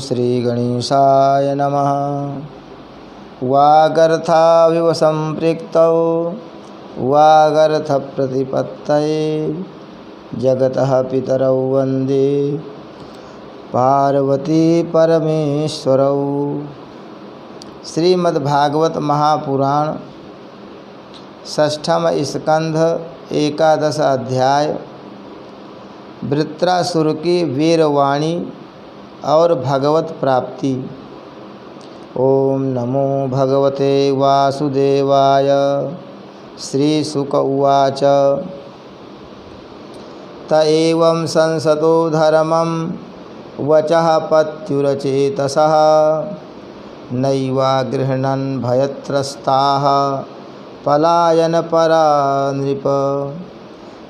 श्रीगणेशाय नमः। वागर्थाविव सम्पृक्तौ वागर्थप्रतिपत्तये जगतः पितरौ वन्दे पार्वती परमेश्वरौ। श्रीमद्भागवत महापुराण षष्ठम स्कंध एकादश अध्याय वृत्रासुर की वीरवाणी और भगवत प्राप्ति। ओम नमो भगवते वासुदेवाय। श्रीशुक उवाच त एवं संसतो धर्मं वचः पत्युरचेतसः नैवा गृह्णन् भयत्रस्ताः पलायनपरा नृप।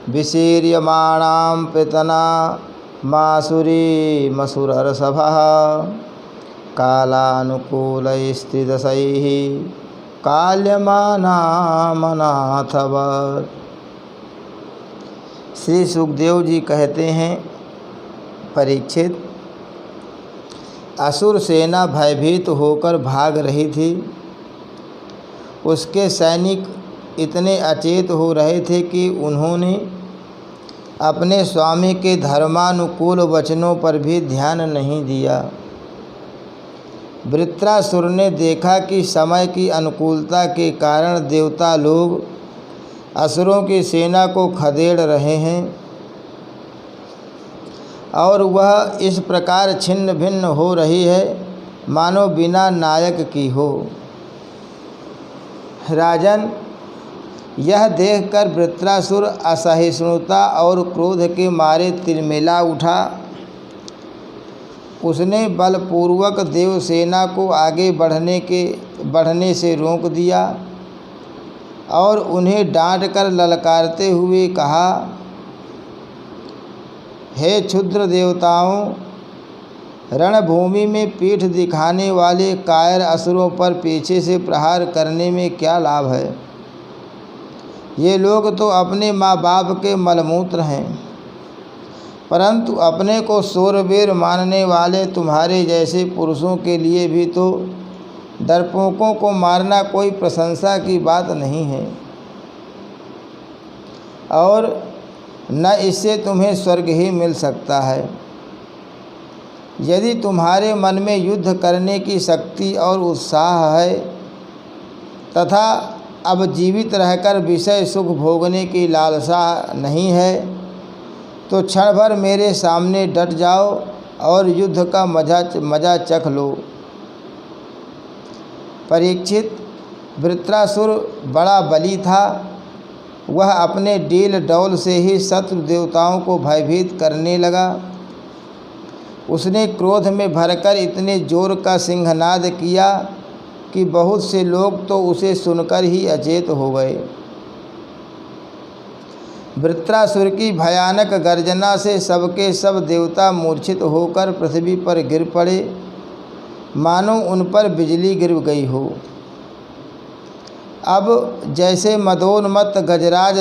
विशीर्यमाणां पृतना मासुरीमसुरर्षभः कालानुकूलैस्त्रिदशैः काल्यमानामनाथवत्। श्री सुखदेव जी कहते हैं, परीक्षित, असुर सेना भयभीत होकर भाग रही थी। उसके सैनिक इतने अचेत हो रहे थे कि उन्होंने अपने स्वामी के धर्मानुकूल वचनों पर भी ध्यान नहीं दिया। वृत्रासुर ने देखा कि समय की अनुकूलता के कारण देवता लोग असुरों की सेना को खदेड़ रहे हैं और वह इस प्रकार छिन्न भिन्न हो रही है मानो बिना नायक की हो। राजन, यह देखकर वृत्रासुर असहिष्णुता और क्रोध के मारे तिलमिला उठा। उसने बलपूर्वक देवसेना को आगे बढ़ने से रोक दिया और उन्हें डांटकर ललकारते हुए कहा, हे क्षुद्र देवताओं, रणभूमि में पीठ दिखाने वाले कायर असुरों पर पीछे से प्रहार करने में क्या लाभ है। ये लोग तो अपने माँ बाप के मलमूत्र हैं, परंतु अपने को शूरवीर मानने वाले तुम्हारे जैसे पुरुषों के लिए भी तो डरपोकों को मारना कोई प्रशंसा की बात नहीं है और न इससे तुम्हें स्वर्ग ही मिल सकता है। यदि तुम्हारे मन में युद्ध करने की शक्ति और उत्साह है तथा अब जीवित रहकर विषय सुख भोगने की लालसा नहीं है तो क्षण भर मेरे सामने डट जाओ और युद्ध का मजा चख लो। परीक्षित, वृत्रासुर बड़ा बली था। वह अपने डील डौल से ही शत्रु देवताओं को भयभीत करने लगा। उसने क्रोध में भरकर इतने जोर का सिंहनाद किया कि बहुत से लोग तो उसे सुनकर ही अचेत हो गए। वृत्रासुर की भयानक गर्जना से सबके सब देवता मूर्छित होकर पृथ्वी पर गिर पड़े, मानो उन पर बिजली गिर गई हो। अब जैसे मदोन्मत्त गजराज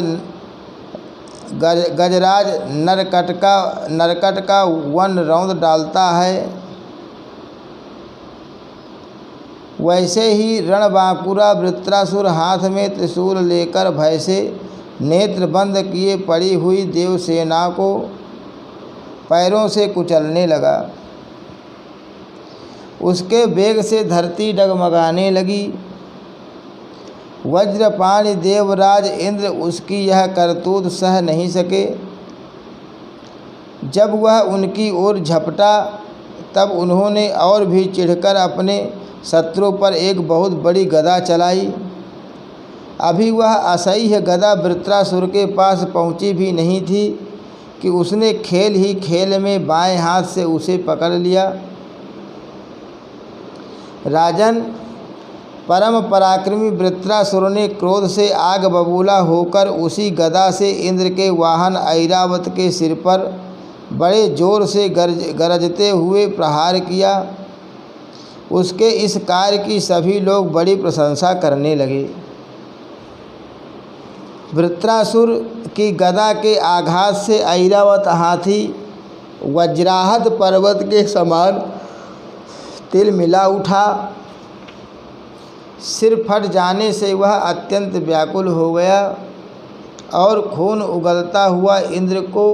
नरकट का वन रौंद डालता है, वैसे ही रणबांकुरा वृत्रासुर हाथ में त्रिशूल लेकर भय से नेत्र बंद किए पड़ी हुई देवसेना को पैरों से कुचलने लगा। उसके वेग से धरती डगमगाने लगी। वज्रपाणि देवराज इंद्र उसकी यह करतूत सह नहीं सके। जब वह उनकी ओर झपटा तब उन्होंने और भी चिढ़कर अपने शत्रु पर एक बहुत बड़ी गदा चलाई। अभी वह असह्य गदा वृत्रासुर के पास पहुंची भी नहीं थी कि उसने खेल ही खेल में बाएं हाथ से उसे पकड़ लिया। राजन, परम पराक्रमी वृत्रासुर ने क्रोध से आग बबूला होकर उसी गदा से इंद्र के वाहन ऐरावत के सिर पर बड़े जोर से गरजते हुए प्रहार किया। उसके इस कार्य की सभी लोग बड़ी प्रशंसा करने लगे। वृत्रासुर की गदा के आघात से ऐरावत हाथी वज्राहत पर्वत के समान तिल मिला उठा। सिर फट जाने से वह अत्यंत व्याकुल हो गया और खून उगलता हुआ इंद्र को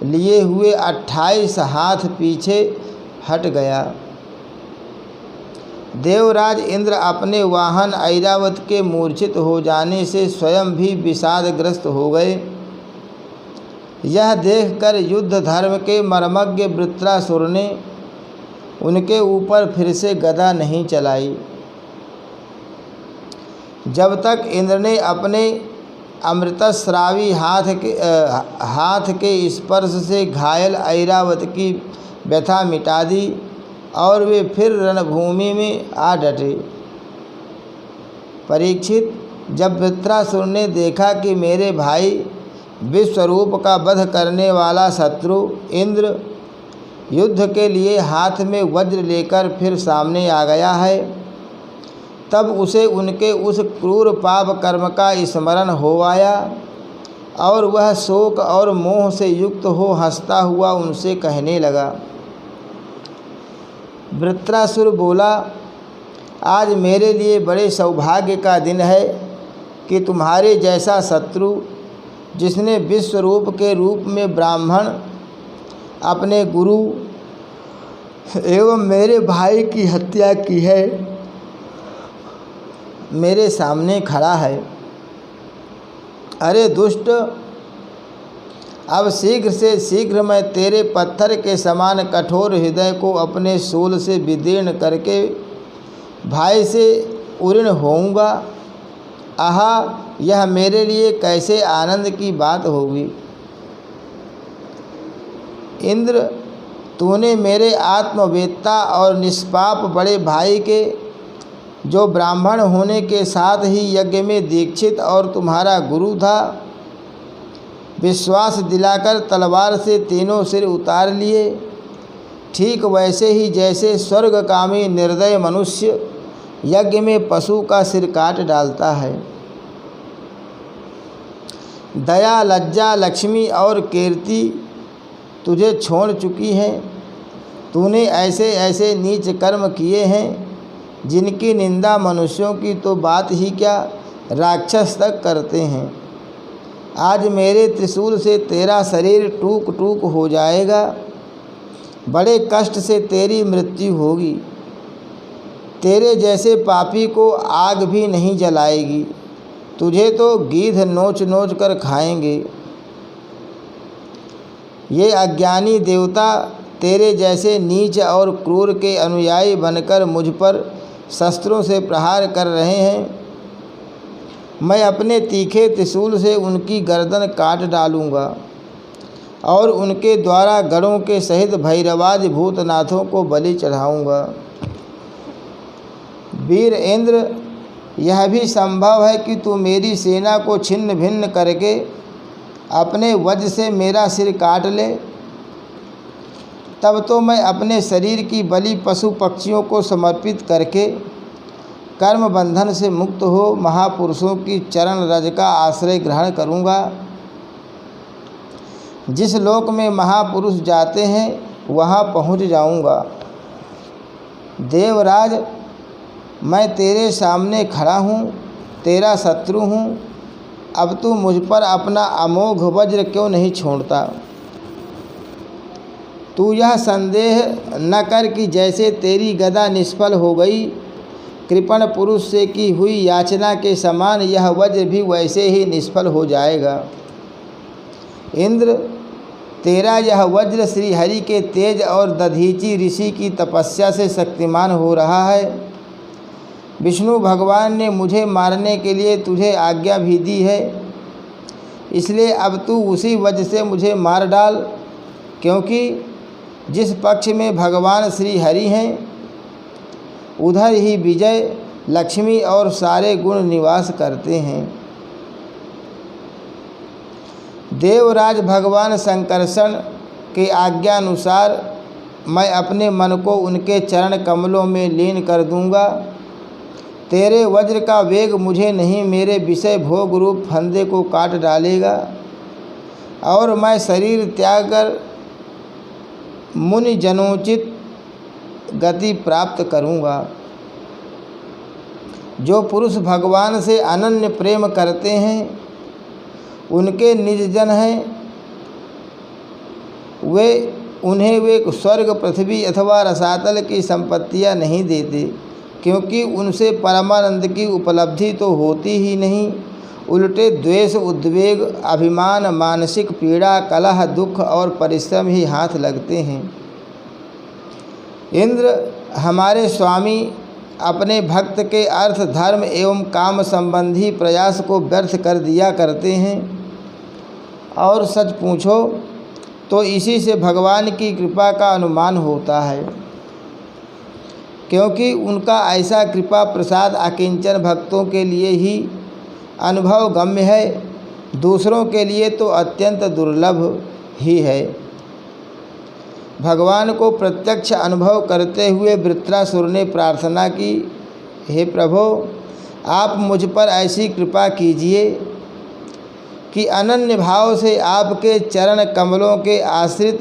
लिए हुए 28 हाथ पीछे हट गया। देवराज इंद्र अपने वाहन ऐरावत के मूर्छित हो जाने से स्वयं भी विषादग्रस्त हो गए। यह देखकर युद्ध धर्म के मर्मज्ञ वृत्रासुर ने उनके ऊपर फिर से गदा नहीं चलाई। जब तक इंद्र ने अपने अमृतस्रावी हाथ के स्पर्श से घायल ऐरावत की व्यथा मिटा दी और वे फिर रणभूमि में आ डटे। परीक्षित, जब वृत्रासुर ने देखा कि मेरे भाई विश्वरूप का वध करने वाला शत्रु इंद्र युद्ध के लिए हाथ में वज्र लेकर फिर सामने आ गया है, तब उसे उनके उस क्रूर पाप कर्म का स्मरण हो आया और वह शोक और मोह से युक्त हो हंसता हुआ उनसे कहने लगा। वृत्रासुर बोला, आज मेरे लिए बड़े सौभाग्य का दिन है कि तुम्हारे जैसा शत्रु, जिसने विश्वरूप के रूप में ब्राह्मण अपने गुरु एवं मेरे भाई की हत्या की है, मेरे सामने खड़ा है। अरे दुष्ट, अब शीघ्र से शीघ्र मैं तेरे पत्थर के समान कठोर हृदय को अपने शूल से विदीर्ण करके भाई से उऋण होऊंगा। आहा, यह मेरे लिए कैसे आनंद की बात होगी। इंद्र, तूने मेरे आत्मवेत्ता और निष्पाप बड़े भाई के, जो ब्राह्मण होने के साथ ही यज्ञ में दीक्षित और तुम्हारा गुरु था, विश्वास दिलाकर तलवार से तीनों सिर उतार लिए, ठीक वैसे ही जैसे स्वर्गकामी निर्दय मनुष्य यज्ञ में पशु का सिर काट डालता है। दया, लज्जा, लक्ष्मी और कीर्ति तुझे छोड़ चुकी हैं। तूने ऐसे ऐसे नीच कर्म किए हैं जिनकी निंदा मनुष्यों की तो बात ही क्या, राक्षस तक करते हैं। आज मेरे त्रिशूल से तेरा शरीर टूक टूक हो जाएगा, बड़े कष्ट से तेरी मृत्यु होगी। तेरे जैसे पापी को आग भी नहीं जलाएगी, तुझे तो गीध नोच नोच कर खाएंगे। ये अज्ञानी देवता तेरे जैसे नीच और क्रूर के अनुयायी बनकर मुझ पर शस्त्रों से प्रहार कर रहे हैं। मैं अपने तीखे त्रिशूल से उनकी गर्दन काट डालूँगा और उनके द्वारा गणों के सहित भैरवादि भूतनाथों को बलि चढ़ाऊँगा। वीर इंद्र, यह भी संभव है कि तू मेरी सेना को छिन्न भिन्न करके अपने वज्र से मेरा सिर काट ले, तब तो मैं अपने शरीर की बलि पशु पक्षियों को समर्पित करके कर्म बंधन से मुक्त हो महापुरुषों की चरण रज का आश्रय ग्रहण करूँगा। जिस लोक में महापुरुष जाते हैं वहाँ पहुँच जाऊँगा। देवराज, मैं तेरे सामने खड़ा हूँ, तेरा शत्रु हूँ। अब तू मुझ पर अपना अमोघ वज्र क्यों नहीं छोड़ता। तू यह संदेह न कर कि जैसे तेरी गदा निष्फल हो गई, कृपण पुरुष से की हुई याचना के समान यह वज्र भी वैसे ही निष्फल हो जाएगा। इंद्र, तेरा यह वज्र श्री हरि के तेज और दधीचि ऋषि की तपस्या से शक्तिमान हो रहा है। विष्णु भगवान ने मुझे मारने के लिए तुझे आज्ञा भी दी है, इसलिए अब तू उसी वजह से मुझे मार डाल, क्योंकि जिस पक्ष में भगवान श्री हरि हैं उधर ही विजय, लक्ष्मी और सारे गुण निवास करते हैं। देवराज भगवान संकर्षण के आज्ञानुसार मैं अपने मन को उनके चरण कमलों में लीन कर दूंगा। तेरे वज्र का वेग मुझे नहीं, मेरे विषय भोग रूप फंदे को काट डालेगा और मैं शरीर त्याग कर मुनि जनोचित गति प्राप्त करूँगा। जो पुरुष भगवान से अनन्य प्रेम करते हैं, उनके निज जन हैं, उन्हें वे स्वर्ग, पृथ्वी अथवा रसातल की संपत्तियां नहीं देते, क्योंकि उनसे परमानंद की उपलब्धि तो होती ही नहीं, उल्टे द्वेष, उद्वेग, अभिमान, मानसिक पीड़ा, कलह, दुख और परिश्रम ही हाथ लगते हैं। इंद्र हमारे स्वामी अपने भक्त के अर्थ, धर्म एवं काम संबंधी प्रयास को व्यर्थ कर दिया करते हैं। और सच पूछो तो इसी से भगवान की कृपा का अनुमान होता है, क्योंकि उनका ऐसा कृपा प्रसाद अकिंचन भक्तों के लिए ही अनुभव गम्य है, दूसरों के लिए तो अत्यंत दुर्लभ ही है। भगवान को प्रत्यक्ष अनुभव करते हुए वृत्रासुर ने प्रार्थना की, हे प्रभो, आप मुझ पर ऐसी कृपा कीजिए कि अनन्य भाव से आपके चरण कमलों के आश्रित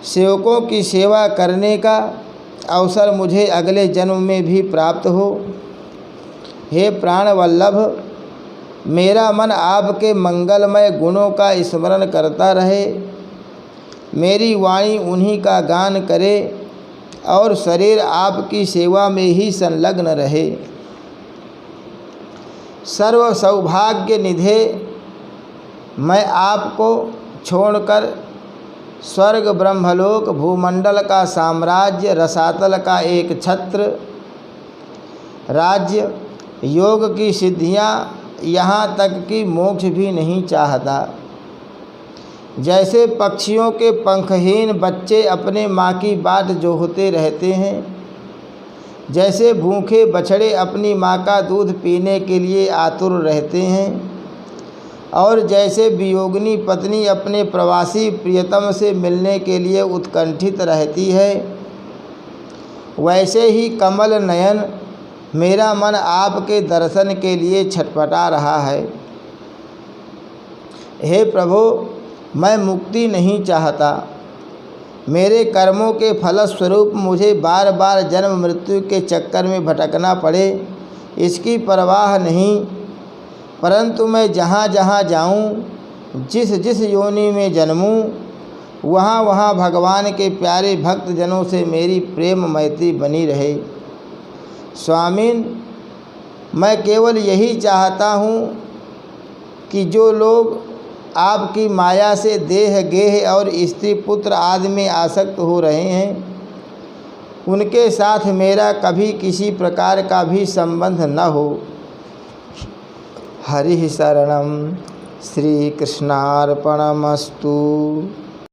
सेवकों की सेवा करने का अवसर मुझे अगले जन्म में भी प्राप्त हो। हे प्राण वल्लभ, मेरा मन आपके मंगलमय गुणों का स्मरण करता रहे, मेरी वाणी उन्हीं का गान करे और शरीर आपकी सेवा में ही संलग्न रहे। सर्व सौभाग्य निधे, मैं आपको छोड़कर स्वर्ग, ब्रह्मलोक, भूमंडल का साम्राज्य, रसातल का एक छत्र राज्य, योग की सिद्धियां, यहाँ तक कि मोक्ष भी नहीं चाहता। जैसे पक्षियों के पंखहीन बच्चे अपने माँ की बाट जोहते रहते हैं, जैसे भूखे बछड़े अपनी माँ का दूध पीने के लिए आतुर रहते हैं, और जैसे वियोगिनी पत्नी अपने प्रवासी प्रियतम से मिलने के लिए उत्कंठित रहती है, वैसे ही कमल नयन मेरा मन आपके दर्शन के लिए छटपटा रहा है। हे प्रभु, मैं मुक्ति नहीं चाहता। मेरे कर्मों के फलस्वरूप मुझे बार बार जन्म मृत्यु के चक्कर में भटकना पड़े, इसकी परवाह नहीं, परंतु मैं जहाँ जहाँ जाऊँ, जिस जिस योनि में जन्मूँ, वहाँ वहाँ भगवान के प्यारे भक्त जनों से मेरी प्रेम मैत्री बनी रहे। स्वामीन, मैं केवल यही चाहता हूँ कि जो लोग आपकी माया से देह, गेह और स्त्री पुत्र आदि में आसक्त हो रहे हैं, उनके साथ मेरा कभी किसी प्रकार का भी संबंध न हो। हरि शरणम। श्री कृष्णार्पणमस्तु।